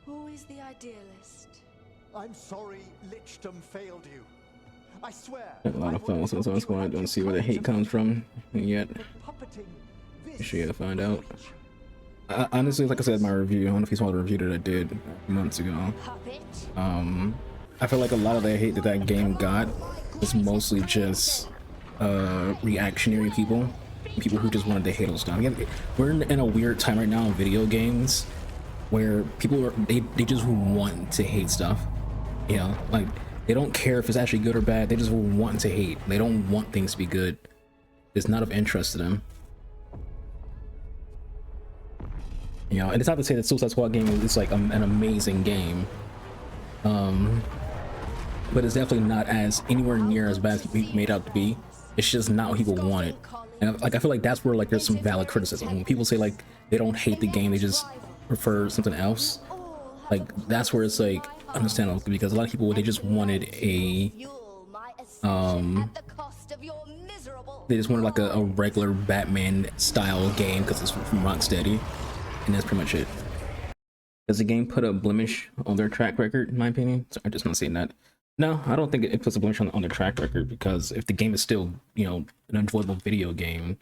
Who is the idealist? I'm sorry Lichdom failed you. I swear. A lot of films on Squad don't see where the hate comes from yet. You should find out. Honestly, like I said in my review, I don't know if you saw the review that I did months ago. I feel like a lot of the hate that that game got was mostly just reactionary people who just wanted to hate on stuff. We're in a weird time right now in video games where people they just want to hate stuff. You know, like they don't care if it's actually good or bad. They just want to hate. They don't want things to be good. It's not of interest to them. You know, and it's not to say that Suicide Squad game is like an amazing game, but it's definitely not as anywhere near as bad as it made out to be. It's just not what people wanted, and like I feel like that's where like there's some valid criticism. When people say like they don't hate the game, they just prefer something else. Like that's where it's like understandable, because a lot of people they just wanted a they just wanted like a regular Batman style game because it's from Rocksteady. And that's pretty much it. Does the game put a blemish on their track record, in my opinion? So I'm just not saying that. No, I don't think it puts a blemish on their track record, because if the game is still, you know, an enjoyable video game,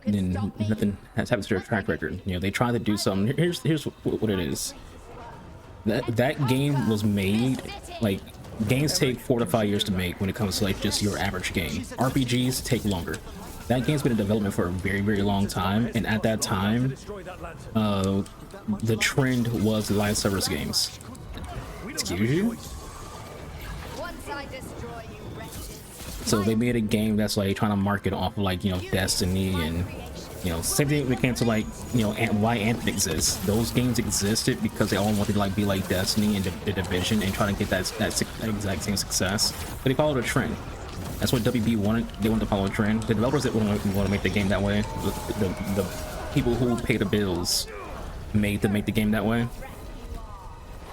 then nothing has happened to their track record. You know, they try to do something. Here's what it is. That game was made, like, games take 4 to 5 years to make when it comes to like just your average game. RPGs take longer. That game's been in development for a very, very long time, and at that time, the trend was live service games. Excuse you? So they made a game that's like trying to market off of like, you know, Destiny, and you know, same thing when it came to like, you know, why Anthem exists. Those games existed because they all wanted to like be like Destiny and the Division and try to get that exact same success, but they followed a trend. That's what WB wanted. They wanted to follow a trend. The developers that want to make the game that way, the people who pay the bills made to make the game that way.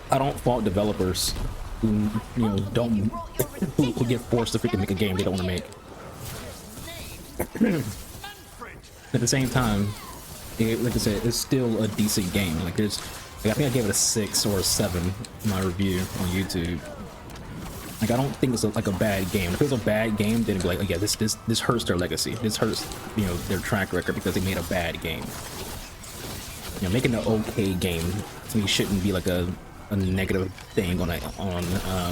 I don't fault developers who, you know, don't who get forced to freaking make a game they don't want to make. At the same time, like I said, it's still a decent game. Like there's, like I think I gave it a 6 or a 7 in my review on YouTube. Like I don't think it's like a bad game. If it was a bad game, then it'd be like, oh yeah, this hurts their legacy. This hurts, you know, their track record because they made a bad game. You know, making an okay game to me shouldn't be like a negative thing on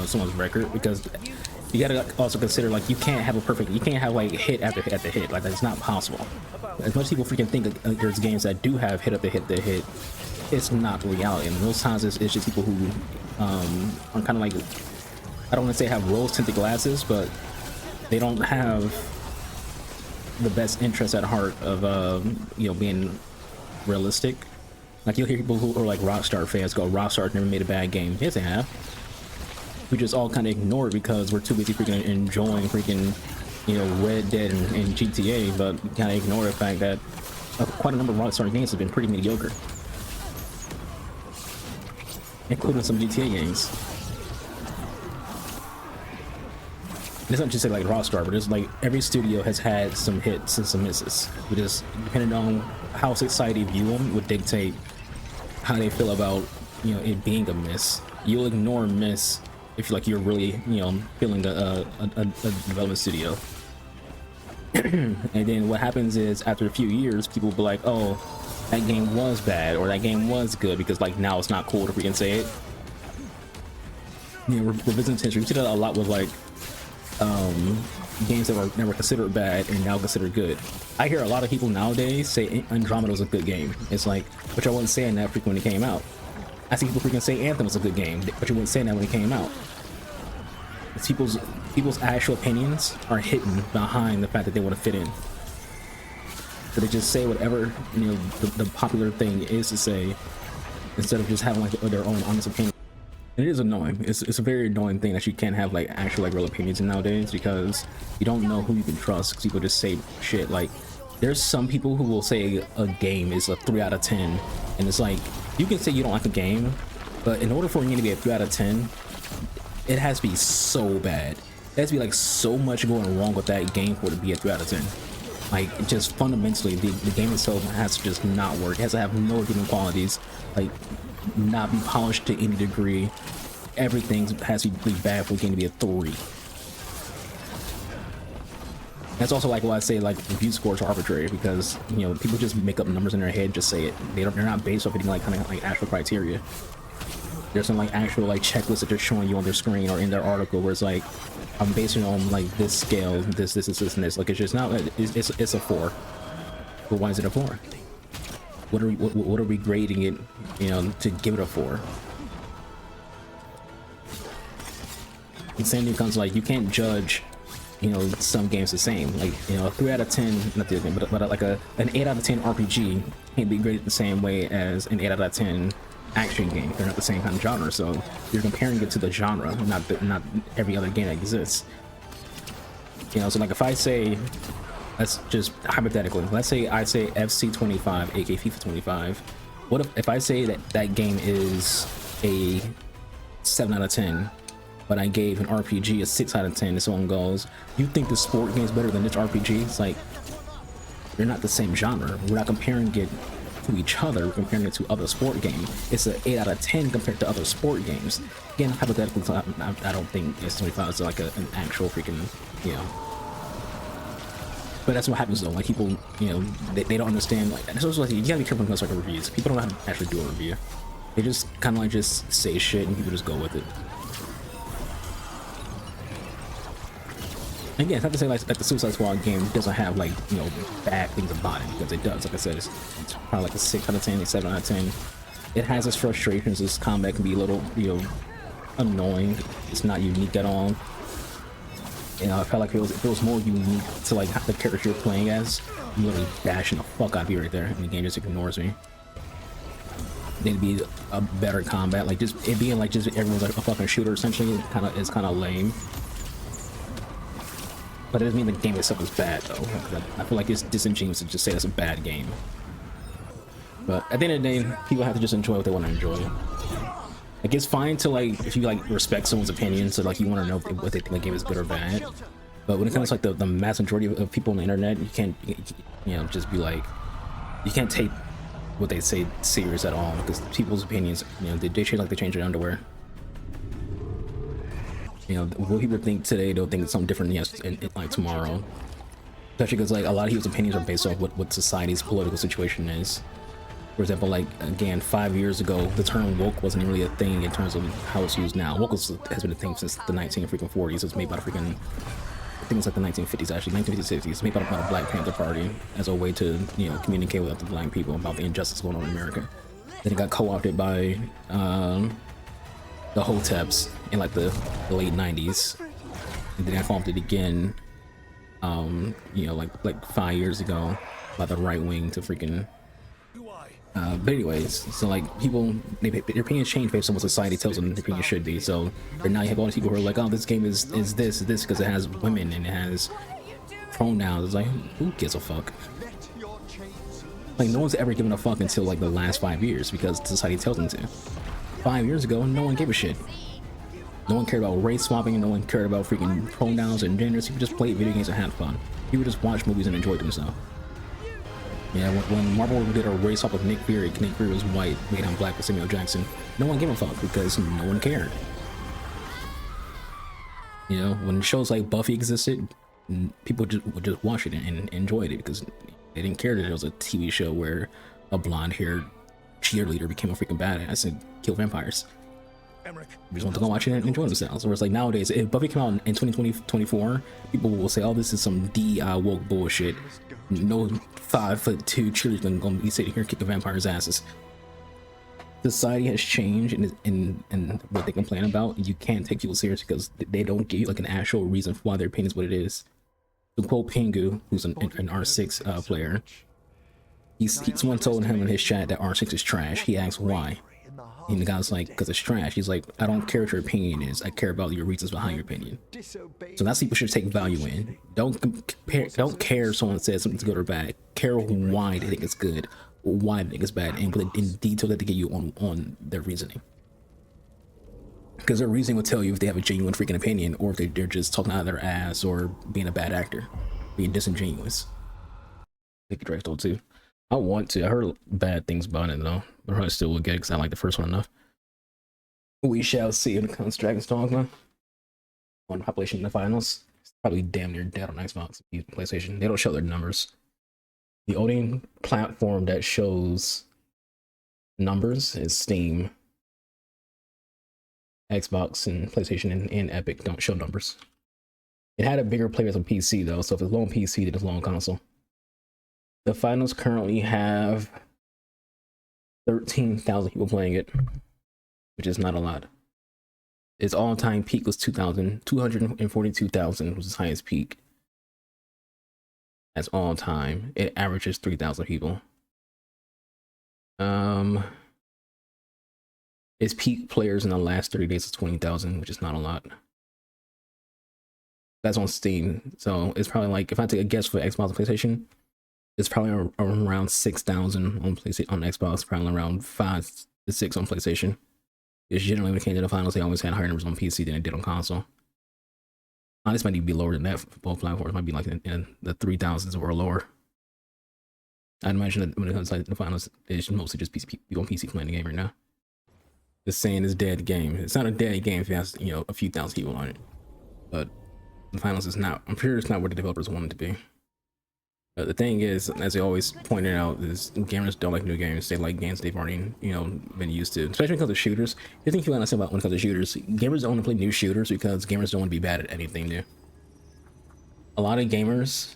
someone's record, because you gotta also consider like you can't have like hit after hit after hit. Like that's not possible. As much as people freaking think there's games that do have hit after hit after hit, it's not the reality. And most times it's just people who are kind of like, I don't want to say have rose-tinted glasses, but they don't have the best interest at heart of you know, being realistic. Like you'll hear people who are like Rockstar fans go, Rockstar never made a bad game. Yes, they have. We just all kind of ignore it because we're too busy freaking enjoying freaking, you know, Red Dead and GTA, but kind of ignore the fact that quite a number of Rockstar games have been pretty mediocre, including some GTA games. It's not just say like Rockstar, but it's like every studio has had some hits and some misses. We just, depending on how society view them, would dictate how they feel about, you know, it being a miss. You'll ignore a miss if you're really, you know, feeling a development studio. And then what happens is after a few years, people will be like, oh, that game was bad or that game was good, because like now it's not cool to freaking say it. You know, revisiting history. We see that a lot with like games that were never considered bad and now considered good. I hear a lot of people nowadays say Andromeda was a good game. It's like, but I wasn't saying that freaking when it came out. I see people freaking say Anthem was a good game, but you wouldn't say that when it came out. It's people's actual opinions are hidden behind the fact that they want to fit in. So they just say whatever, you know, the popular thing is to say, instead of just having like their own honest opinion. And it is annoying. It's a very annoying thing that you can't have like actual like real opinions nowadays, because you don't know who you can trust, because people just say shit. Like there's some people who will say a game is a 3 out of 10, and it's like, you can say you don't like a game, but in order for a game to be a 3 out of 10, it has to be so bad. It has to be like so much going wrong with that game for it to be a 3 out of 10. Like just fundamentally, the game itself has to just not work. It has to have no redeeming qualities. Like not be polished to any degree. Everything has to be bad for a game to be a 3. That's also like why I say like review scores are arbitrary, because you know people just make up numbers in their head, just say it. They're not based off anything like kind of like actual criteria. There's some like actual like checklists that they're showing you on their screen or in their article where it's like, I'm basing it on like this scale, this, and this. Like it's just not. It's a 4. But why is it a 4? What are we grading it? You know, to give it a 4. And same thing comes like you can't judge, you know, some games the same. Like, you know, a 3 out of 10, not the game, but like an 8 out of 10 RPG can't be graded the same way as an 8 out of 10 action game. They're not the same kind of genre, so you're comparing it to the genre, not every other game that exists. You know, so like if I say, let's just hypothetically, let's say I say FC 25, aka FIFA 25. What if I say that game is a 7 out of 10? But I gave an RPG a 6 out of 10, and so on goes. You think the sport game is better than this RPG? It's like, they're not the same genre. We're not comparing it to each other, we're comparing it to other sport games. It's an 8 out of 10 compared to other sport games. Again, hypothetically, I don't think S25 is like an actual freaking, you know. But that's what happens though. Like people, you know, they don't understand. Like, it's also like, you gotta be careful when it comes to like reviews. People don't know how to actually do a review. They just kind of like just say shit and people just go with it. Again, it's not to say like the Suicide Squad game doesn't have like, you know, bad things about it, because it does. Like I said, it's probably like a 6 out of 10, a 7 out of 10. It has its frustrations. Its combat can be a little, you know, annoying. It's not unique at all. You know, I felt like if it was more unique to like the character you're playing as, I'm literally bashing the fuck out of you right there, and the game just ignores me. There'd be a better combat, like just it being like just everyone's like a fucking shooter essentially. It's kind of lame. But it doesn't mean the game itself is bad though. I feel like it's disingenuous to just say it's a bad game. But at the end of the day, people have to just enjoy what they want to enjoy. Like it's fine to like, if you like respect someone's opinion, so like you want to know what they think the game is good or bad. But when it comes to like the mass majority of people on the internet, you can't, you know, just be like, you can't take what they say serious at all, because people's opinions, you know, they change like they change their underwear. You know, what people think today, they'll think it's something different, yes, in like tomorrow. Especially because like a lot of people's opinions are based off what society's political situation is. For example, like again, 5 years ago, the term woke wasn't really a thing in terms of how it's used now. Woke has been a thing since the 1940s. It's made by the freaking, I think it's like the 1950s actually, 1950s, 60s. It's made by the Black Panther Party as a way to, you know, communicate with the black people about the injustice going on in America. Then it got co-opted by the Hoteps in like the late 90s, and then I found it again, you know, like 5 years ago by the right wing to freaking. But anyways, so like people, their opinions change based on what society tells them their opinion should be. So now you have all these people who are like, oh, this game is this because it has women and it has pronouns. It's like, who gives a fuck? Like no one's ever given a fuck until like the last 5 years, because society tells them to. 5 years ago, no one gave a shit. No one cared about race swapping, no one cared about freaking pronouns and genders. People just played video games and had fun. People just watched movies and enjoyed themselves. Yeah, when Marvel did a race swap with Nick Fury was white, made him black with Samuel Jackson, no one gave a fuck because no one cared. You know, when shows like Buffy existed, people would just watch it and enjoyed it because they didn't care that it was a TV show where a blonde-haired cheerleader became a freaking badass and killed vampires. We just want to go watch it and enjoy themselves. Whereas like nowadays, if Buffy came out in 2024, people will say, oh, this is some DEI woke bullshit. No 5'2" cheerleaders gonna be sitting here kicking vampires' asses. Society has changed and what they complain about, you can't take people serious because they don't give you like an actual reason for why their opinion is what it is. To quote Pingu, who's an R6 player, someone told him in his chat that R6 is trash. He asked why. And the guy's like, because it's trash. He's like, I don't care what your opinion is. I care about your reasons behind your opinion. So that's what people should take value in. Don't care if someone says something's good or bad. Care why they think it's good, or why they think it's bad, and in detail that they get you on their reasoning. Because their reasoning will tell you if they have a genuine freaking opinion, or if they're just talking out of their ass, or being a bad actor, being disingenuous. Thank you, Drake, too. I want to. I heard bad things about it though. But I probably still will get it because I like the first one enough. We shall see when it comes to Dragon's Dogma. On population in the finals. It's probably damn near dead on Xbox and PlayStation. They don't show their numbers. The only platform that shows numbers is Steam. Xbox and PlayStation and Epic don't show numbers. It had a bigger player base on PC though, so if it's low on PC, then it's low on console. The finals currently have 13,000 people playing it, which is not a lot. Its all-time peak was 242,000 was its highest peak. That's all time. It averages 3,000 people. Its peak players in the last 30 days is 20,000, which is not a lot. That's on Steam, so it's probably like, if I take a guess for Xbox and PlayStation, it's probably around 6,000 on PlayStation. On Xbox, probably around 5 to 6 on PlayStation. Because generally when it came to the finals, they always had higher numbers on PC than they did on console. This might even be lower than that for both platforms. It might be like in the 3,000s or lower. I'd imagine that when it comes to like the finals, it's mostly just people on PC playing the game right now. Just saying it's a dead game. It's not a dead game if it has, you know, a few thousand people on it. But the finals is not. I'm sure it's not what the developers want it to be. But the thing is, as they always pointed out, is gamers don't like new games. They like games they've already, you know, been used to. Especially when it comes to shooters. The thing you understand about when it comes to shooters, gamers don't want to play new shooters because gamers don't want to be bad at anything new. A lot of gamers,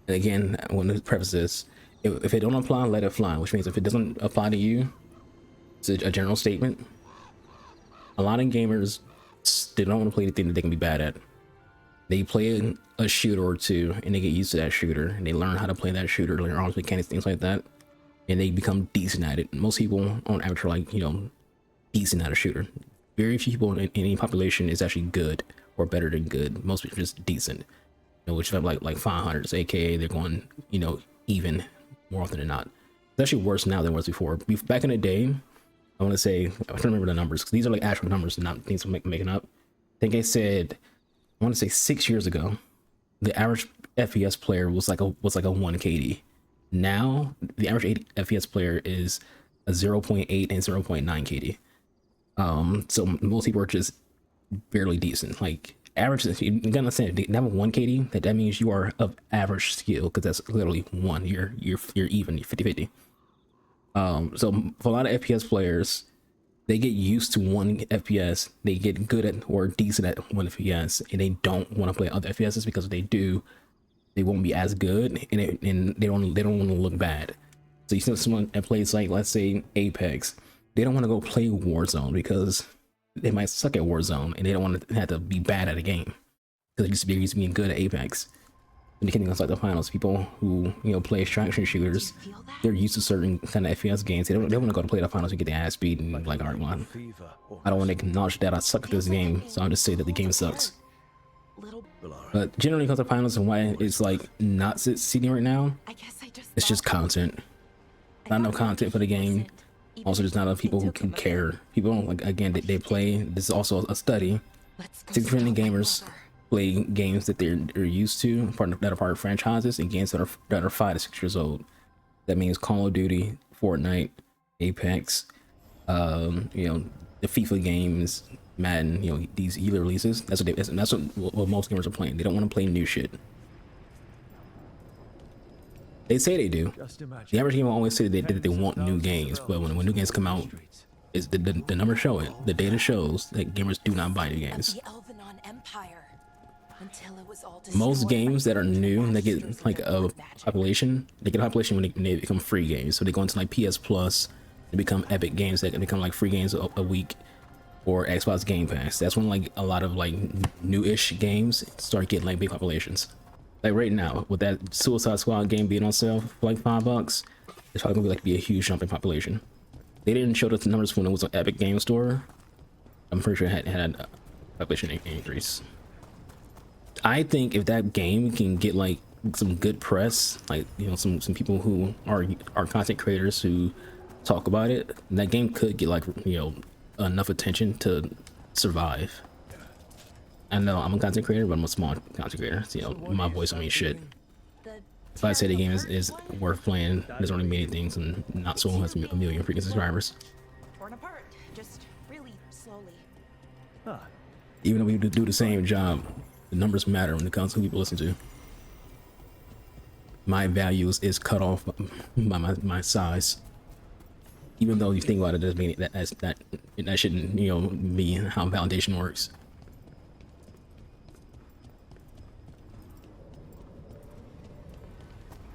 and again, I want to preface this, if it don't apply, let it fly. Which means if it doesn't apply to you, it's a general statement. A lot of gamers, they don't want to play anything that they can be bad at. They play a shooter or two and they get used to that shooter and they learn how to play that shooter, learn all the mechanics, things like that, and they become decent at it. Most people on average are like, you know, decent at a shooter. Very few people in any population is actually good or better than good. Most people are just decent, you know, which have like 500s, aka they're going, you know, even more often than not. It's actually worse now than it was before. Back in the day, I want to say, I don't remember the numbers because these are like actual numbers and not things I'm making up. I think I said, I want to say 6 years ago, the average FPS player was like a 1 KD. Now the average FPS player is a 0.8 and 0.9 KD. So most people are just barely decent. Like average, you gotta understand, they have a 1 KD. That means you are of average skill because that's literally one. You're even, you're 50-50. So for a lot of FPS players, they get used to 1 FPS, they get good at or decent at 1 FPS, and they don't want to play other FPSs because if they do, they won't be as good, and they don't want to look bad. So you see someone that plays like, let's say Apex, they don't want to go play Warzone because they might suck at Warzone, and they don't want to have to be bad at a game because they used to be being good at Apex. When it comes like the finals, people who, you know, play extraction shooters, they're used to certain kind of FPS games. They want to go to play the finals and get their ass beat and like, alright, well, I don't want to acknowledge that I suck at this game, so I'll just say that the game sucks. But generally, because of finals and why it's like not succeeding right now, it's just content. Not enough content for the game. Also, there's not enough people who can care. People don't, like, again, they play. This is also a study. 60% of gamers play games that they're used to, that are part of franchises, and games that are 5 to 6 years old. That means Call of Duty, Fortnite, Apex, you know, the FIFA games, Madden, you know, these yearly releases. That's what most gamers are playing. They don't want to play new shit. They say they do. The average gamer always say that they want new games, but when new games come out, is the numbers show it. The data shows that gamers do not buy new games. Most games that are new, they get like a population. They get a population when they become free games. So they go into like PS Plus, they become Epic games that can become like free games a week, or Xbox Game Pass. That's when like a lot of like new-ish games start getting like big populations. Like right now, with that Suicide Squad game being on sale for like $5, it's probably gonna be a huge jump in population. They didn't show the numbers when it was on Epic Game Store. I'm pretty sure it had a population increase. I think if that game can get like some good press, like, you know, some people who are content creators who talk about it, that game could get like, you know, enough attention to survive. I know I'm a content creator, but I'm a small content creator. So, you know, my voice don't mean shit. So I say the game is worth playing. There's only many things, and not so has a million freaking subscribers. Torn apart, just really slowly. Ah, Even though we do the same job, the numbers matter when it comes to who people listen to. My values is cut off by my size. Even though you think about it, doesn't mean that shouldn't, you know, be how validation works.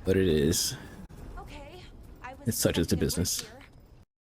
But it is. Okay, I was It's such as the expecting a business. break